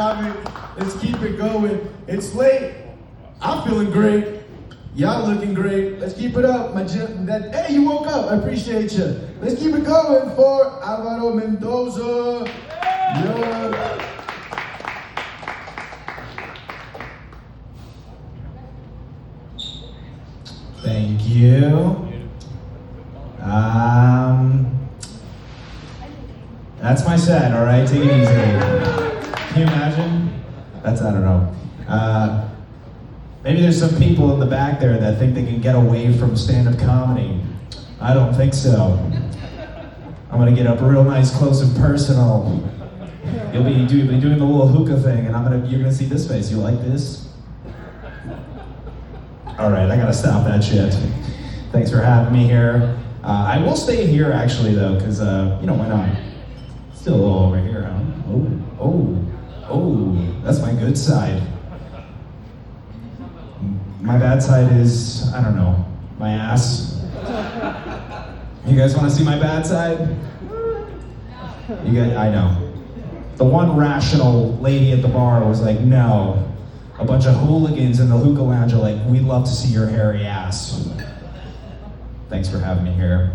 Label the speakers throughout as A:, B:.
A: comments. Let's keep it going. It's late. I'm feeling great. Y'all looking great. Let's keep it up. Hey, you woke up. I appreciate you. Let's keep it going for Alvaro Mendoza. Yeah. Thank you. That's my set, all right? Take it easy. Can you imagine? I don't know. Maybe there's some people in the back there that think they can get away from stand-up comedy. I don't think so. I'm gonna get up real nice, close and personal. You'll be doing the little hookah thing, and you're gonna see this face. You like this? All right, I gotta stop that shit. Thanks for having me here. I will stay here actually though, because why not? Still a little over here, huh? Oh, that's my good side. My bad side is, I don't know, my ass. You guys want to see my bad side? I know. The one rational lady at the bar was like, no. A bunch of hooligans in the hookah lounge are like, we'd love to see your hairy ass. Thanks for having me here.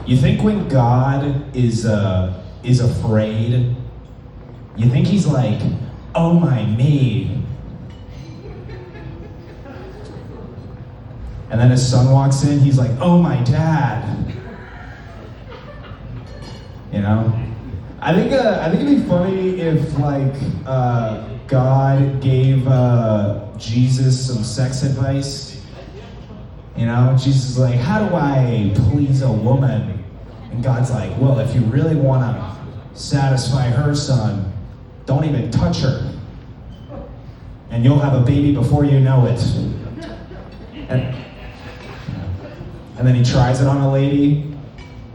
A: You think when God is afraid, you think he's like, oh my me. And then his son walks in, he's like, oh my dad. You know? I think it'd be funny if God gave Jesus some sex advice. You know, Jesus is like, how do I please a woman? And God's like, well, if you really want to satisfy her, son, don't even touch her. And you'll have a baby before you know it. And then he tries it on a lady.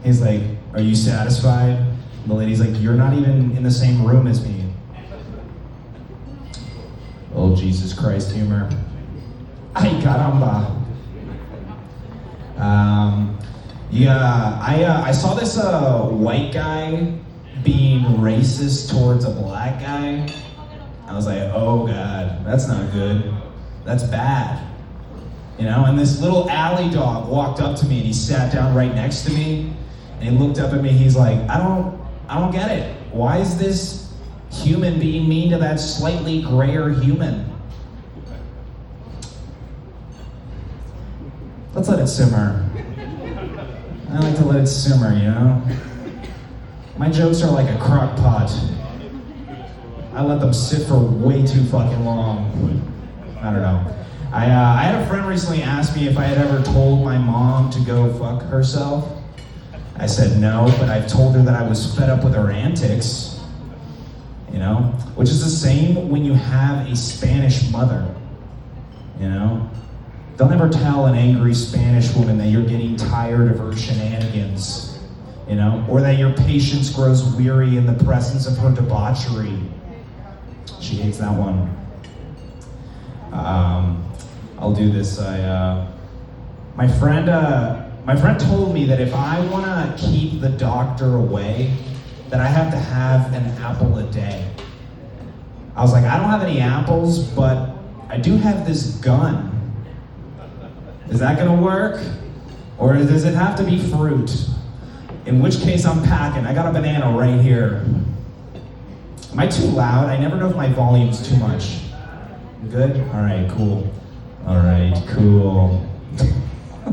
A: He's like, are you satisfied? And the lady's like, you're not even in the same room as me. Oh, Jesus Christ humor. Ay, caramba. I saw this white guy being racist towards a black guy. I was like, oh God, that's not good. That's bad. You know, and this little alley dog walked up to me and he sat down right next to me and he looked up at me, he's like, I don't get it. Why is this human being mean to that slightly grayer human? Let's let it simmer. I like to let it simmer, you know? My jokes are like a crock pot. I let them sit for way too fucking long. I don't know. I had a friend recently ask me if I had ever told my mom to go fuck herself. I said no, but I've told her that I was fed up with her antics. You know? Which is the same when you have a Spanish mother. You know? Don't ever tell an angry Spanish woman that you're getting tired of her shenanigans. You know? Or that your patience grows weary in the presence of her debauchery. She hates that one. I'll do this. My friend told me that if I want to keep the doctor away, that I have to have an apple a day. I was like, I don't have any apples, but I do have this gun. Is that gonna work? Or does it have to be fruit? In which case I'm packing. I got a banana right here. Am I too loud? I never know if my volume's too much. Good? All right, cool. All right, cool.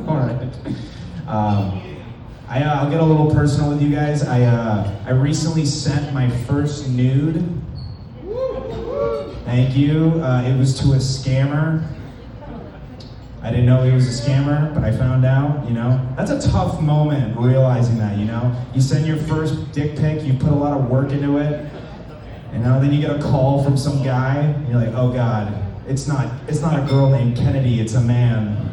A: All right. I'll get a little personal with you guys. I recently sent my first nude. Thank you. It was to a scammer. I didn't know he was a scammer, but I found out, you know. That's a tough moment, realizing that, you know. You send your first dick pic, you put a lot of work into it, you know, then you get a call from some guy, and you're like, oh God, it's not a girl named Kennedy, it's a man.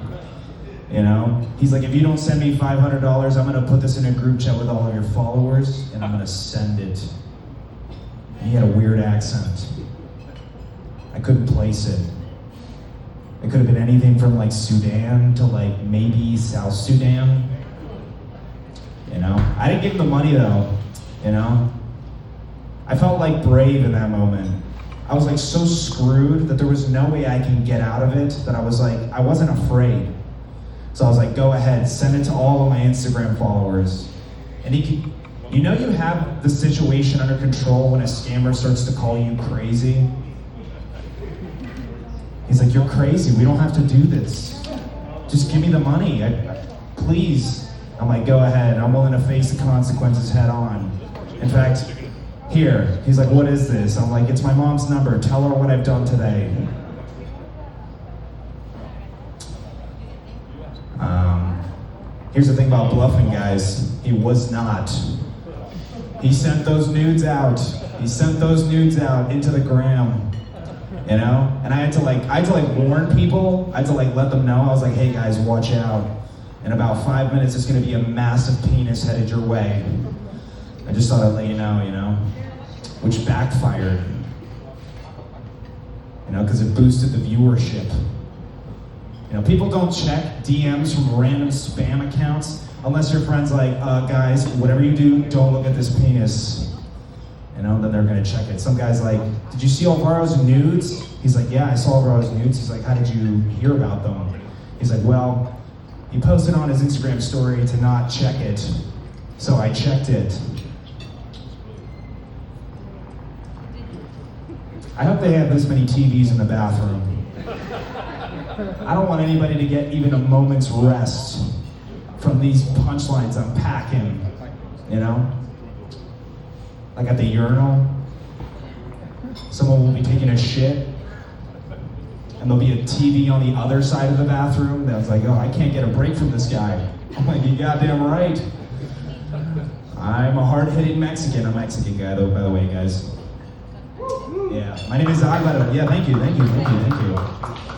A: You know? He's like, if you don't send me $500, I'm gonna put this in a group chat with all of your followers, and I'm gonna send it. And he had a weird accent. I couldn't place it. It could have been anything from like Sudan to like maybe South Sudan. You know? I didn't give him the money though, you know? I felt like brave in that moment. I was like so screwed that there was no way I can get out of it, that I was like, I wasn't afraid. So I was like, go ahead, send it to all of my Instagram followers. And you know you have the situation under control when a scammer starts to call you crazy? He's like, you're crazy, we don't have to do this. Just give me the money, please. I'm like, go ahead, I'm willing to face the consequences head on. In fact, here, he's like, what is this? I'm like, it's my mom's number, tell her what I've done today. Here's the thing about bluffing, guys. He was not. He sent those nudes out. He sent those nudes out into the gram, you know? And I had to warn people. I had to let them know. I was like, hey guys, watch out. In about 5 minutes, there's gonna be a massive penis headed your way. I just thought I'd let you know? Which backfired, because it boosted the viewership. People don't check DMs from random spam accounts unless your friend's like, guys, whatever you do, don't look at this penis. Then they're gonna check it. Some guy's like, did you see Alvaro's nudes? He's like, yeah, I saw Alvaro's nudes. He's like, how did you hear about them? He's like, well, he posted on his Instagram story to not check it, so I checked it. I hope they have this many TVs in the bathroom. I don't want anybody to get even a moment's rest from these punchlines I'm packing, Like at the urinal, someone will be taking a shit, and there'll be a TV on the other side of the bathroom that's like, oh, I can't get a break from this guy. I'm like, you goddamn right. I'm a hard-hitting Mexican. I'm a Mexican guy, though, by the way, guys. Yeah, my name is Alvaro. Yeah, thank you.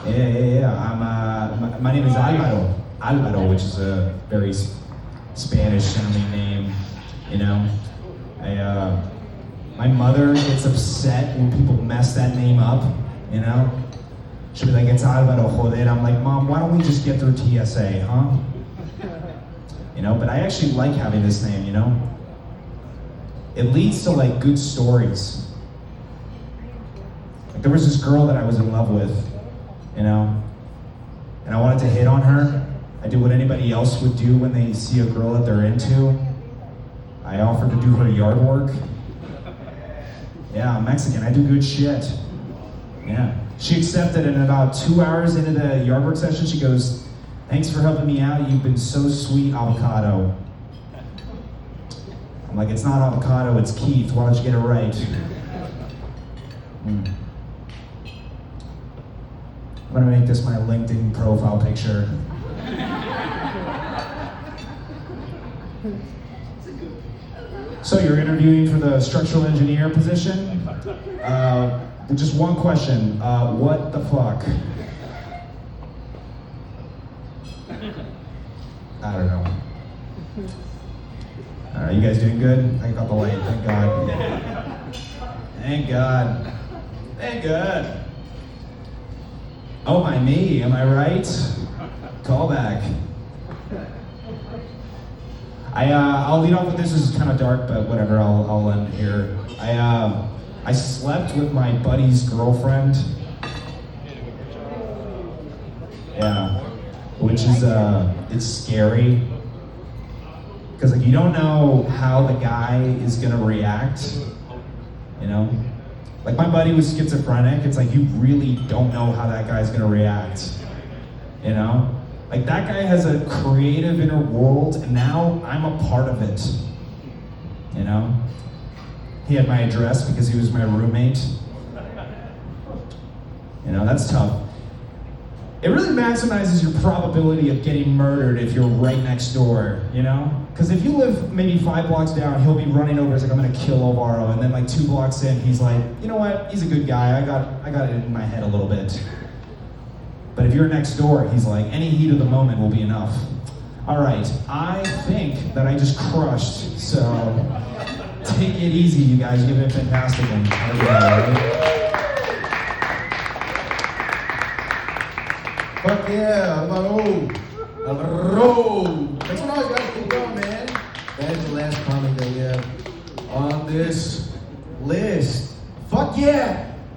A: Yeah. My name is Alvaro, which is a very Spanish-sounding name, My mother gets upset when people mess that name up, She'll be like, it's Alvaro, joder. I'm like, Mom, why don't we just get through TSA, huh? But I actually like having this name, It leads to good stories. There was this girl that I was in love with, and I wanted to hit on her. I did what anybody else would do when they see a girl that they're into. I offered to do her yard work. Yeah, I'm Mexican, I do good shit. Yeah. She accepted, and about 2 hours into the yard work session, she goes, thanks for helping me out, you've been so sweet, avocado. I'm like, it's not avocado, it's Keith, why don't you get it right? I'm gonna make this my LinkedIn profile picture. So you're interviewing for the structural engineer position? Just one question, what the fuck? I don't know. All right, you guys doing good? I got the light, thank God. Thank God. Thank God. Oh my me, am I right? Callback. I'll lead off with this. This is kind of dark, but whatever. I'll end here. I slept with my buddy's girlfriend. Yeah, which is it's scary because you don't know how the guy is gonna react. My buddy was schizophrenic. It's you really don't know how that guy's gonna react. That guy has a creative inner world, and now I'm a part of it. He had my address because he was my roommate. That's tough. It really maximizes your probability of getting murdered if you're right next door, Because if you live maybe 5 blocks down, he'll be running over, he's like, I'm gonna kill Alvaro, and then 2 blocks in, he's like, you know what, he's a good guy, I got it in my head a little bit. But if you're next door, he's like, any heat of the moment will be enough. All right, I think that I just crushed, so take it easy, you guys, you've been fantastic.
B: Fuck yeah, Alvaro. Thanks for all you guys. Keep going, man. That is the last comic that we have on this list.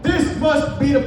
B: This must be the